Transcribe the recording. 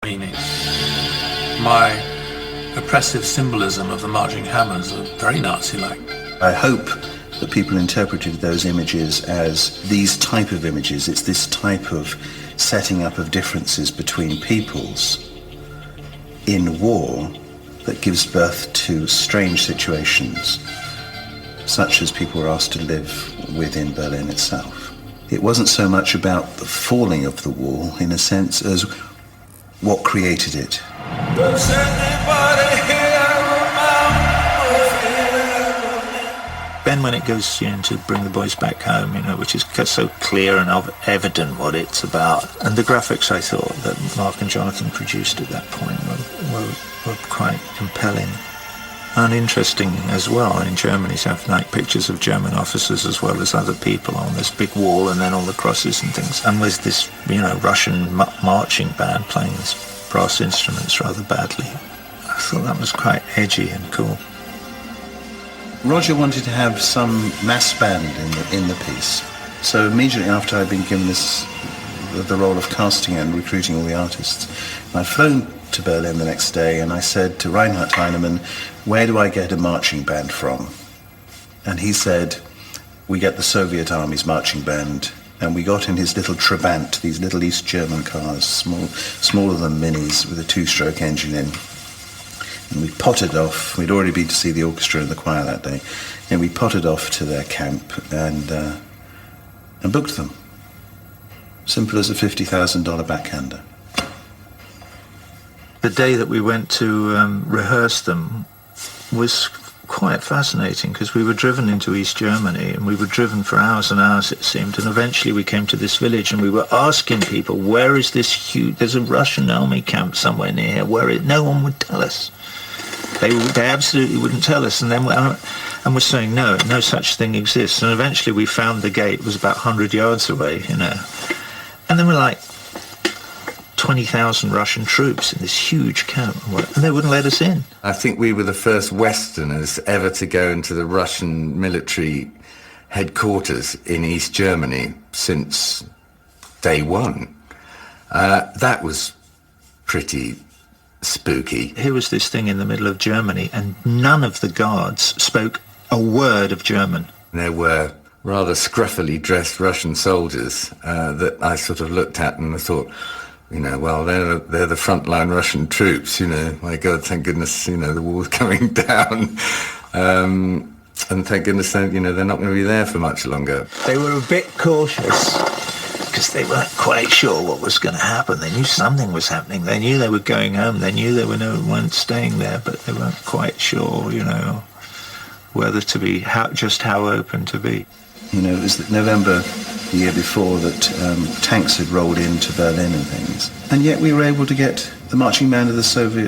meaning. My oppressive symbolism of the marching hammers are very Nazi-like. I hope that people interpreted those images as these type of images. It's this type of setting up of differences between peoples in war that gives birth to strange situations, such as people were asked to live within Berlin itself. It wasn't so much about the falling of the wall, in a sense, as what created it. Then when it goes to bring the boys back home, which is so clear and evident what it's about. And the graphics I thought that Mark and Jonathan produced at that point were quite compelling and interesting as well. In Germany, to have pictures of German officers as well as other people on this big wall, and then all the crosses and things. And with this, Russian marching band playing these brass instruments rather badly. I thought that was quite edgy and cool. Roger wanted to have some mass band in the piece. So immediately after I'd been given the role of casting and recruiting all the artists, I'd flown to Berlin the next day, and I said to Reinhard Heinemann, where do I get a marching band from? And he said, we get the Soviet Army's marching band. And we got in his little Trabant, these little East German cars, smaller than Minis, with a two-stroke engine in. And we potted off. We'd already been to see the orchestra and the choir that day. And we potted off to their camp and booked them. Simple as a $50,000 backhander. The day that we went to rehearse them was quite fascinating, because we were driven into East Germany, and we were driven for hours and hours, it seemed, and eventually we came to this village, and we were asking people, where is this huge, there's a Russian army camp somewhere near here, no one would tell us. They absolutely wouldn't tell us, and then we're saying, no such thing exists, and eventually we found the gate was about 100 yards away, and then we're like, 20,000 Russian troops in this huge camp, and they wouldn't let us in. I think we were the first Westerners ever to go into the Russian military headquarters in East Germany since day one. That was pretty spooky. Here was this thing in the middle of Germany, and none of the guards spoke a word of German. There were rather scruffily dressed Russian soldiers that I sort of looked at and I thought, well, they're the frontline Russian troops, my God, thank goodness, the war's coming down. And thank goodness, they're not going to be there for much longer. They were a bit cautious, because they weren't quite sure what was going to happen. They knew something was happening. They knew they were going home. They knew they weren't staying there, but they weren't quite sure, whether to be, how open to be. It was November the year before that tanks had rolled into Berlin and things. And yet we were able to get the marching band of the Soviet